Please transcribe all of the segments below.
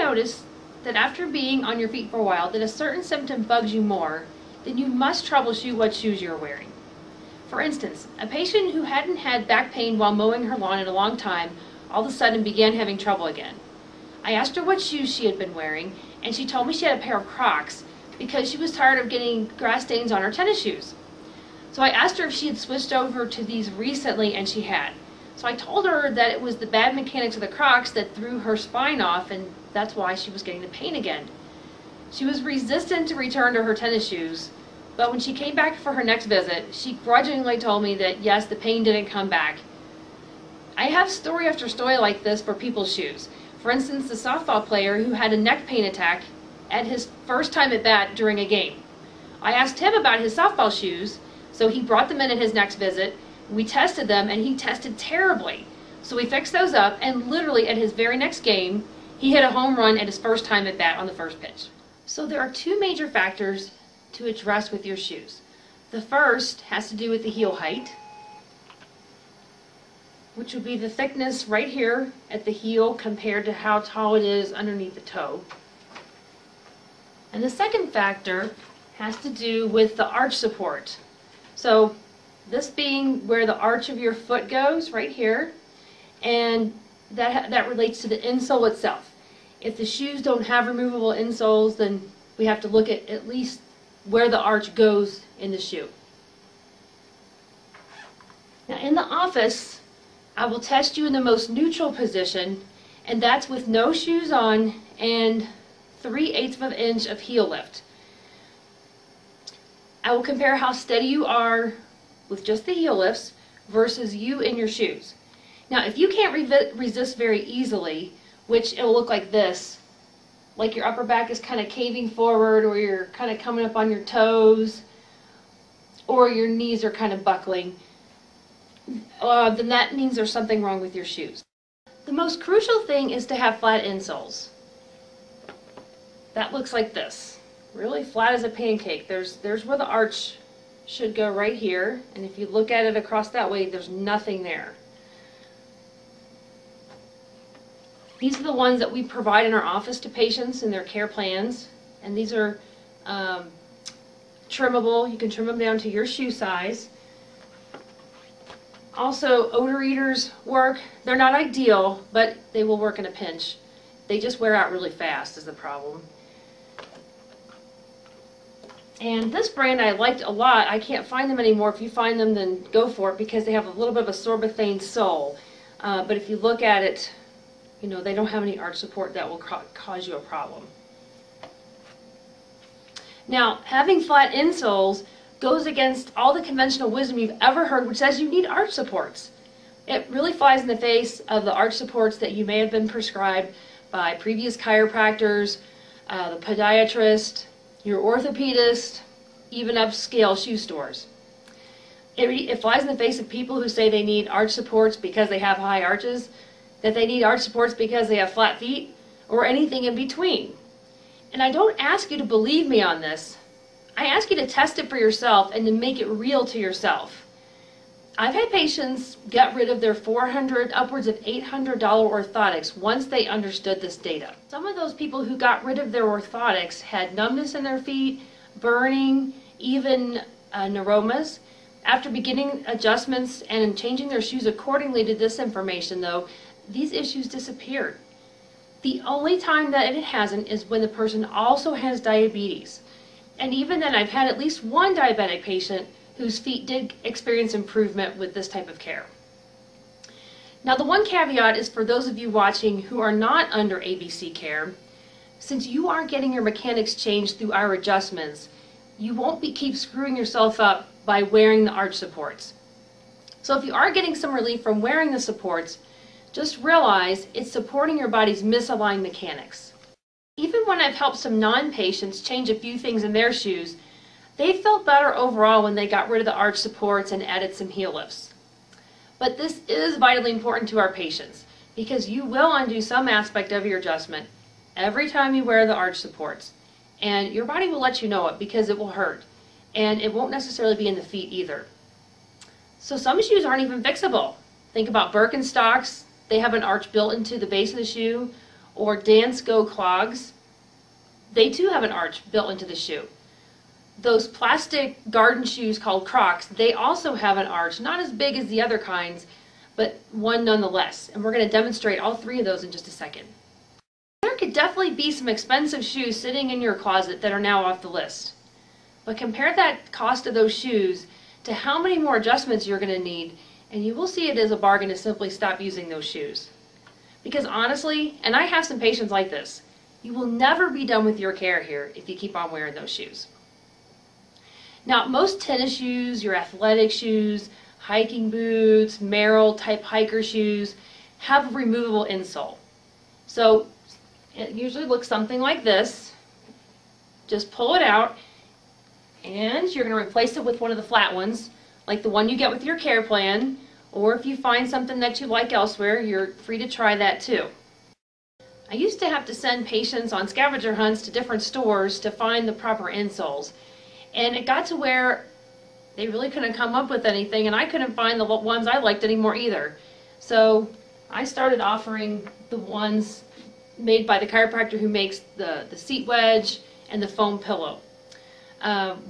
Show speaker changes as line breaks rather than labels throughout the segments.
notice that after being on your feet for a while that a certain symptom bugs you more, then you must troubleshoot what shoes you're wearing. For instance, a patient who hadn't had back pain while mowing her lawn in a long time all of a sudden began having trouble again. I asked her what shoes she had been wearing, and she told me she had a pair of Crocs because she was tired of getting grass stains on her tennis shoes. So I asked her if she had switched over to these recently, and she had. So I told her that it was the bad mechanics of the Crocs that threw her spine off, and that's why she was getting the pain again. She was resistant to return to her tennis shoes, but when she came back for her next visit, she grudgingly told me that yes, the pain didn't come back. I have story after story like this for people's shoes. For instance, the softball player who had a neck pain attack at his first time at bat during a game. I asked him about his softball shoes, so he brought them in at his next visit. We tested them, and he tested terribly. So we fixed those up, and literally at his very next game, he hit a home run at his first time at bat on the first pitch. So there are two major factors to address with your shoes. The first has to do with the heel height, which would be the thickness right here at the heel compared to how tall it is underneath the toe. And the second factor has to do with the arch support. So this being where the arch of your foot goes, right here, and that relates to the insole itself. If the shoes don't have removable insoles, then we have to look at least where the arch goes in the shoe. Now in the office, I will test you in the most neutral position, and that's with no shoes on and 3/8 of an inch of heel lift. I will compare how steady you are with just the heel lifts versus you in your shoes. Now if you can't resist very easily, which it will look like this, like your upper back is kind of caving forward, or you're kind of coming up on your toes, or your knees are kind of buckling, then that means there's something wrong with your shoes. The most crucial thing is to have flat insoles. That looks like this, really flat as a pancake. There's where the arch should go right here, and if you look at it across that way, there's nothing there. These are the ones that we provide in our office to patients in their care plans, and these are trimmable. You can trim them down to your shoe size. Also, odor eaters work. They're not ideal, but they will work in a pinch. They just wear out really fast is the problem. And this brand I liked a lot. I can't find them anymore. If you find them, then go for it, because they have a little bit of a sorbethane sole. But if you look at it, you know, they don't have any arch support that will cause you a problem. Now, having flat insoles goes against all the conventional wisdom you've ever heard, which says you need arch supports. It really flies in the face of the arch supports that you may have been prescribed by previous chiropractors, the podiatrist, your orthopedist, even upscale shoe stores. It flies in the face of people who say they need arch supports because they have high arches, that they need arch supports because they have flat feet, or anything in between. And I don't ask you to believe me on this. I ask you to test it for yourself and to make it real to yourself. I've had patients get rid of their $400, upwards of $800 orthotics once they understood this data. Some of those people who got rid of their orthotics had numbness in their feet, burning, even neuromas. After beginning adjustments and changing their shoes accordingly to this information, though, these issues disappeared. The only time that it hasn't is when the person also has diabetes. And even then, I've had at least one diabetic patient whose feet did experience improvement with this type of care. Now, the one caveat is for those of you watching who are not under ABC care, since you aren't getting your mechanics changed through our adjustments, you won't keep screwing yourself up by wearing the arch supports. So if you are getting some relief from wearing the supports, just realize it's supporting your body's misaligned mechanics. Even when I've helped some non-patients change a few things in their shoes, they felt better overall when they got rid of the arch supports and added some heel lifts. But this is vitally important to our patients, because you will undo some aspect of your adjustment every time you wear the arch supports. And your body will let you know it, because it will hurt. And it won't necessarily be in the feet either. So some shoes aren't even fixable. Think about Birkenstocks. They have an arch built into the base of the shoe. or Dance Go clogs, they too have an arch built into the shoe. Those plastic garden shoes called Crocs, they also have an arch, not as big as the other kinds, but one nonetheless. And we're going to demonstrate all three of those in just a second. There could definitely be some expensive shoes sitting in your closet that are now off the list. But compare that cost of those shoes to how many more adjustments you're going to need, and you will see it as a bargain to simply stop using those shoes. Because honestly, and I have some patients like this, you will never be done with your care here if you keep on wearing those shoes. Now, most tennis shoes, your athletic shoes, hiking boots, Merrell type hiker shoes have a removable insole. So it usually looks something like this. Just pull it out, and you're going to replace it with one of the flat ones, like the one you get with your care plan, or if you find something that you like elsewhere, you're free to try that too. I used to have to send patients on scavenger hunts to different stores to find the proper insoles, and it got to where they really couldn't come up with anything, and I couldn't find the ones I liked anymore either. So I started offering the ones made by the chiropractor who makes the seat wedge and the foam pillow.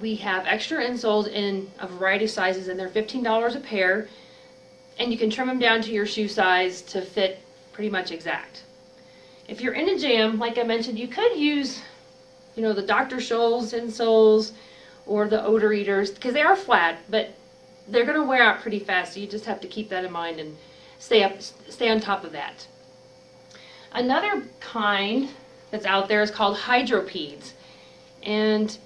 We have extra insoles in a variety of sizes, and they're $15 a pair, and you can trim them down to your shoe size to fit pretty much exact. If you're in a jam, like I mentioned, you could use, the Dr. Scholl's insoles or the odor eaters, because they are flat, but they're going to wear out pretty fast, so you just have to keep that in mind and stay on top of that. Another kind that's out there is called hydropeds, and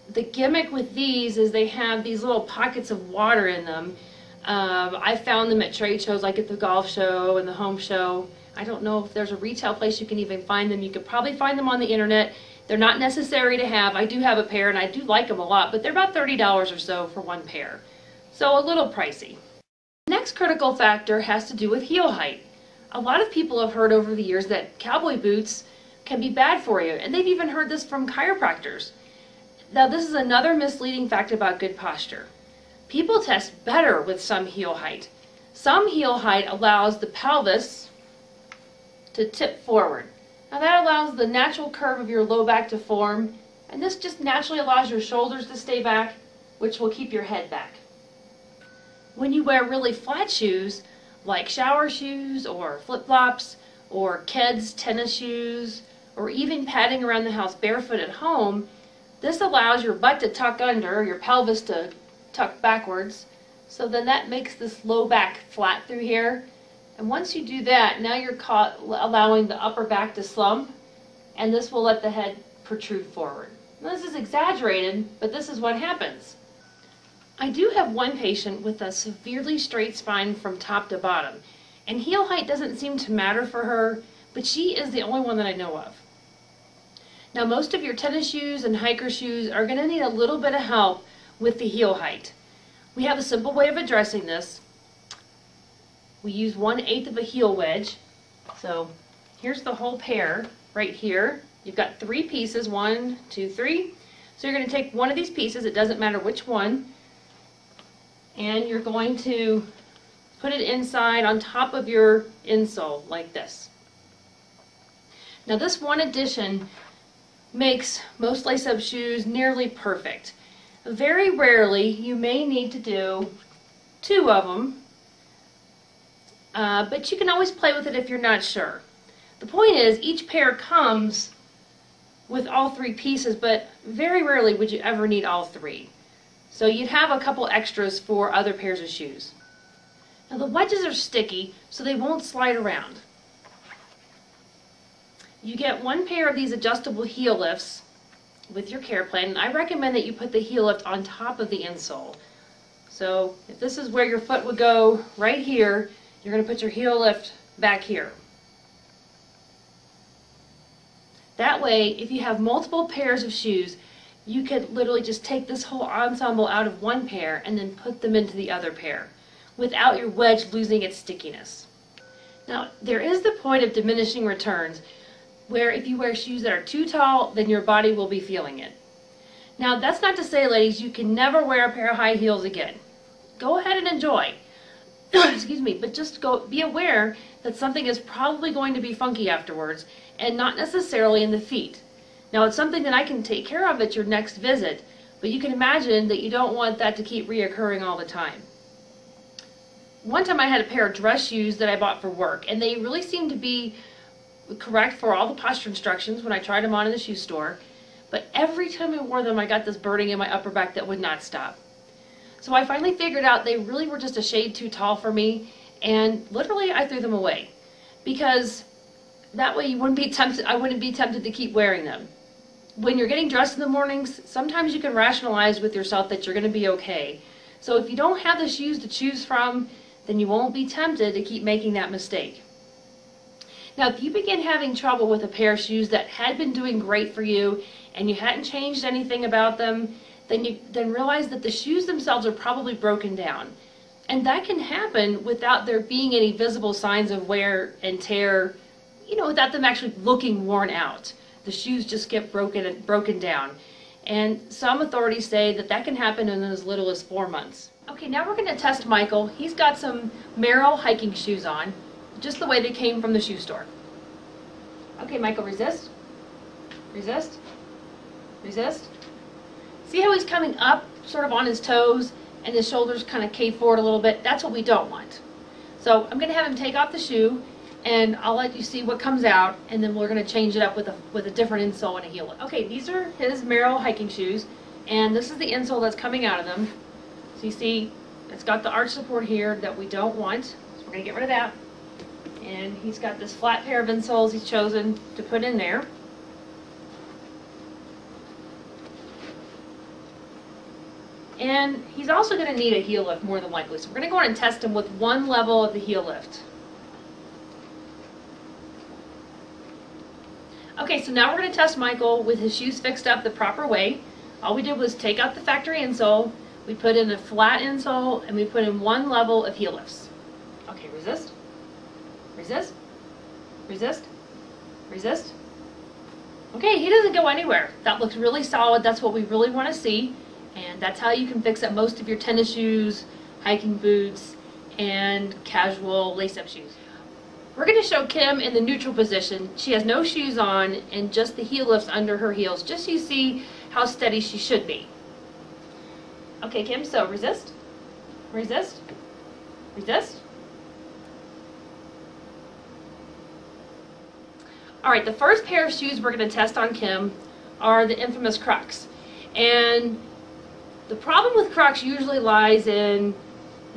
the gimmick with these is they have these little pockets of water in them. I found them at trade shows like at the golf show and the home show. I don't know if there's a retail place you can even find them. You could probably find them on the internet. They're not necessary to have. I do have a pair and I do like them a lot, but they're about $30 or so for one pair. So a little pricey. The next critical factor has to do with heel height. A lot of people have heard over the years that cowboy boots can be bad for you, and they've even heard this from chiropractors. Now, this is another misleading fact about good posture. People test better with some heel height. Some heel height allows the pelvis to tip forward. Now that allows the natural curve of your low back to form, and this just naturally allows your shoulders to stay back, which will keep your head back. When you wear really flat shoes, like shower shoes or flip-flops or kids' tennis shoes, or even padding around the house barefoot at home, this allows your butt to tuck under, your pelvis to tuck backwards, so then that makes this low back flat through here. And once you do that, now you're allowing the upper back to slump, and this will let the head protrude forward. Now, this is exaggerated, but this is what happens. I do have one patient with a severely straight spine from top to bottom, and heel height doesn't seem to matter for her, but she is the only one that I know of. Now, most of your tennis shoes and hiker shoes are going to need a little bit of help with the heel height. We have a simple way of addressing this. We use 1/8 of a heel wedge. So here's the whole pair right here. You've got 3 pieces, 1, 2, 3. So you're going to take one of these pieces, it doesn't matter which one, and you're going to put it inside on top of your insole like this. Now this one addition makes most lace-up shoes nearly perfect. Very rarely you may need to do 2 of them, but you can always play with it if you're not sure. The point is, each pair comes with all 3 pieces, but very rarely would you ever need all 3. So you'd have a couple extras for other pairs of shoes. Now the wedges are sticky, so they won't slide around. You get 1 pair of these adjustable heel lifts with your care plan, and I recommend that you put the heel lift on top of the insole. So if this is where your foot would go right here, you're going to put your heel lift back here. That way, if you have multiple pairs of shoes, you could literally just take this whole ensemble out of 1 pair and then put them into the other pair without your wedge losing its stickiness. Now, there is the point of diminishing returns, where if you wear shoes that are too tall, then your body will be feeling it. Now, that's not to say, ladies, you can never wear a pair of high heels again. Go ahead and enjoy. excuse me, but just be aware that something is probably going to be funky afterwards and not necessarily in the feet. Now it's something that I can take care of at your next visit, but you can imagine that you don't want that to keep reoccurring all the time. One time I had a pair of dress shoes that I bought for work, and they really seemed to be correct for all the posture instructions when I tried them on in the shoe store, but every time I wore them I got this burning in my upper back that would not stop. So I finally figured out they really were just a shade too tall for me, and literally I threw them away, because that way I wouldn't be tempted to keep wearing them. When you're getting dressed in the mornings, sometimes you can rationalize with yourself that you're going to be okay. So if you don't have the shoes to choose from, then you won't be tempted to keep making that mistake. Now, if you begin having trouble with a pair of shoes that had been doing great for you and you hadn't changed anything about them, then realize that the shoes themselves are probably broken down. And that can happen without there being any visible signs of wear and tear, without them actually looking worn out. The shoes just get broken down. And some authorities say that can happen in as little as 4 months. Okay, now we're going to test Michael. He's got some Merrell hiking shoes on, just the way they came from the shoe store. Okay, Michael, resist. Resist. Resist. See how he's coming up, sort of on his toes, and his shoulders kind of cave forward a little bit? That's what we don't want. So I'm going to have him take off the shoe, and I'll let you see what comes out, and then we're going to change it up with a different insole and a heel lift. Okay, these are his Merrell hiking shoes, and this is the insole that's coming out of them. So you see, it's got the arch support here that we don't want, so we're going to get rid of that. And he's got this flat pair of insoles he's chosen to put in there. And he's also going to need a heel lift more than likely, so we're going to go ahead and test him with one level of the heel lift. Okay, so now we're going to test Michael with his shoes fixed up the proper way. All we did was take out the factory insole, we put in a flat insole, and we put in one level of heel lifts. Okay, resist, resist, resist, resist. Okay, he doesn't go anywhere. That looks really solid. That's what we really want to see. And that's how you can fix up most of your tennis shoes, hiking boots, and casual lace-up shoes. We're going to show Kim in the neutral position. She has no shoes on and just the heel lifts under her heels, just so you see how steady she should be. Okay, Kim, so resist, resist, resist. Alright, the first pair of shoes we're going to test on Kim are the infamous Crocs. And the problem with Crocs usually lies in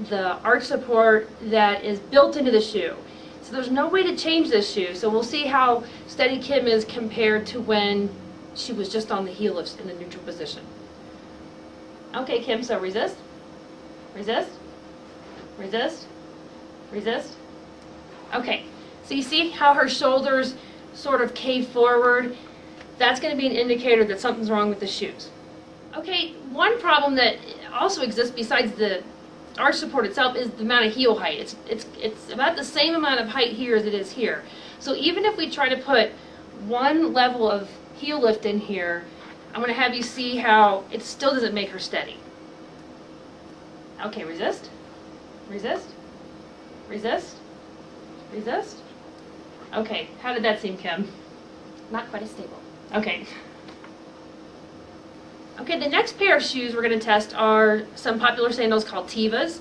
the arch support that is built into the shoe. So there's no way to change this shoe. So we'll see how steady Kim is compared to when she was just on the heel lifts in the neutral position. Okay, Kim, so resist, resist, resist, resist. Okay, so you see how her shoulders sort of cave forward? That's going to be an indicator that something's wrong with the shoes. Okay, one problem that also exists besides the arch support itself is the amount of heel height. It's about the same amount of height here as it is here. So even if we try to put one level of heel lift in here, I'm going to have you see how it still doesn't make her steady. Okay, resist, resist, resist, resist. Okay, how did that seem, Kim?
Not quite as stable.
Okay. Okay, the next pair of shoes we're going to test are some popular sandals called Tevas.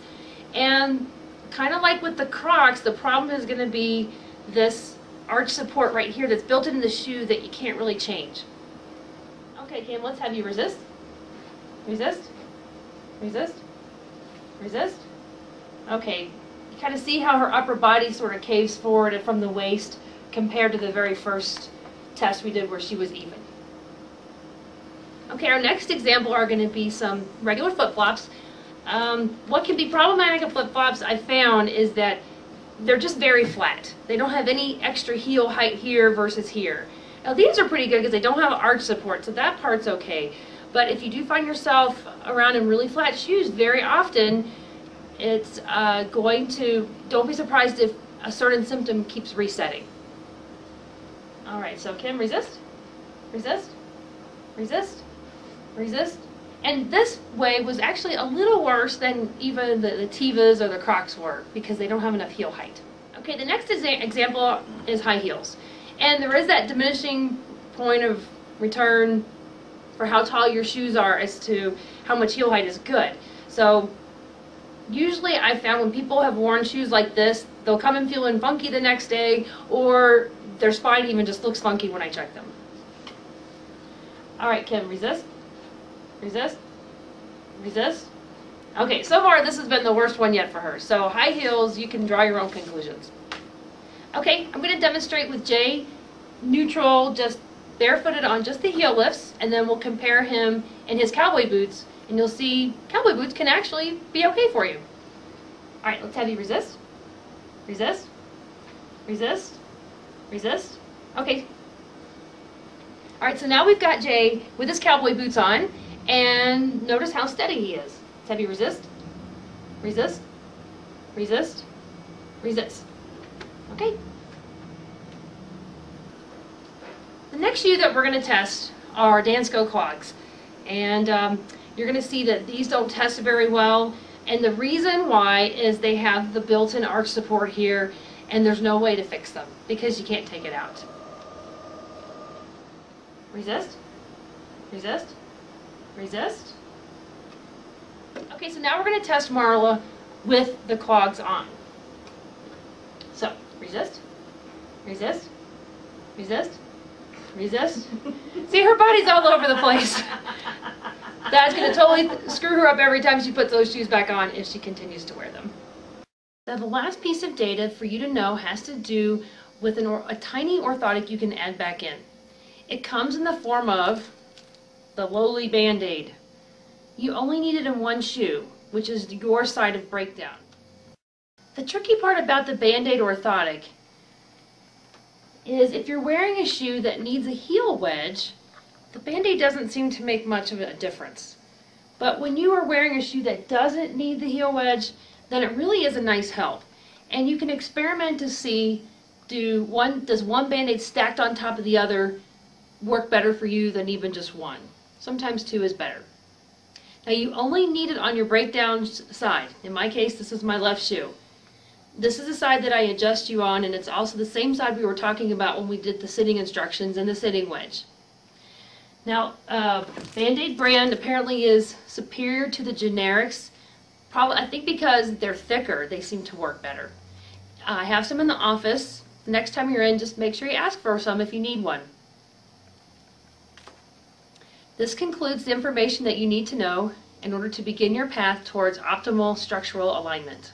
And kind of like with the Crocs, the problem is going to be this arch support right here that's built into the shoe that you can't really change. Okay, Kim, let's have you resist, resist, resist, resist. Okay, you kind of see how her upper body sort of caves forward from the waist compared to the very first test we did where she was even. Okay, our next example are going to be some regular flip-flops. What can be problematic of flip-flops I found is that they're just very flat. They don't have any extra heel height here versus here. Now these are pretty good because they don't have arch support, so that part's okay. But if you do find yourself around in really flat shoes, very often it's don't be surprised if a certain symptom keeps resetting. Alright, so Kim, resist, resist, resist, resist. And this way was actually a little worse than even the Tevas or the Crocs were, because they don't have enough heel height. Okay, the next example is high heels. And there is that diminishing point of return for how tall your shoes are as to how much heel height is good. So usually I found when people have worn shoes like this, they'll come in feeling funky the next day, or their spine even just looks funky when I check them. All right, Kim, resist. Resist. Resist. Okay, so far this has been the worst one yet for her. So high heels, you can draw your own conclusions. Okay, I'm going to demonstrate with Jay neutral, just barefooted on just the heel lifts, and then we'll compare him in his cowboy boots, and you'll see cowboy boots can actually be okay for you. All right, let's have you resist. Resist. Resist. Resist. Okay. All right, so now we've got Jay with his cowboy boots on, and notice how steady he is. Let's have you resist. Resist. Resist. Resist. Okay. The next shoe that we're going to test are Dansko clogs. And you're going to see that these don't test very well. And the reason why is they have the built-in arch support here, and there's no way to fix them because you can't take it out. Resist. Resist. Resist. Okay, so now we're going to test Marla with the clogs on. So, resist. Resist. Resist. Resist. See, her body's all over the place. That's going to totally screw her up every time she puts those shoes back on if she continues to wear them. Now, the last piece of data for you to know has to do with a tiny orthotic you can add back in. It comes in the form of the lowly Band-Aid. You only need it in one shoe, which is your side of breakdown. The tricky part about the Band-Aid orthotic is if you're wearing a shoe that needs a heel wedge, the Band-Aid doesn't seem to make much of a difference. But when you are wearing a shoe that doesn't need the heel wedge, then it really is a nice help. And you can experiment to see, does one Band-Aid stacked on top of the other work better for you than even just one? Sometimes two is better. Now you only need it on your breakdown side. In my case, this is my left shoe. This is the side that I adjust you on, and it's also the same side we were talking about when we did the sitting instructions and the sitting wedge. Now, Band-Aid brand apparently is superior to the generics. Probably, I think because they're thicker, they seem to work better. I have some in the office. The next time you're in, just make sure you ask for some if you need one. This concludes the information that you need to know in order to begin your path towards optimal structural alignment.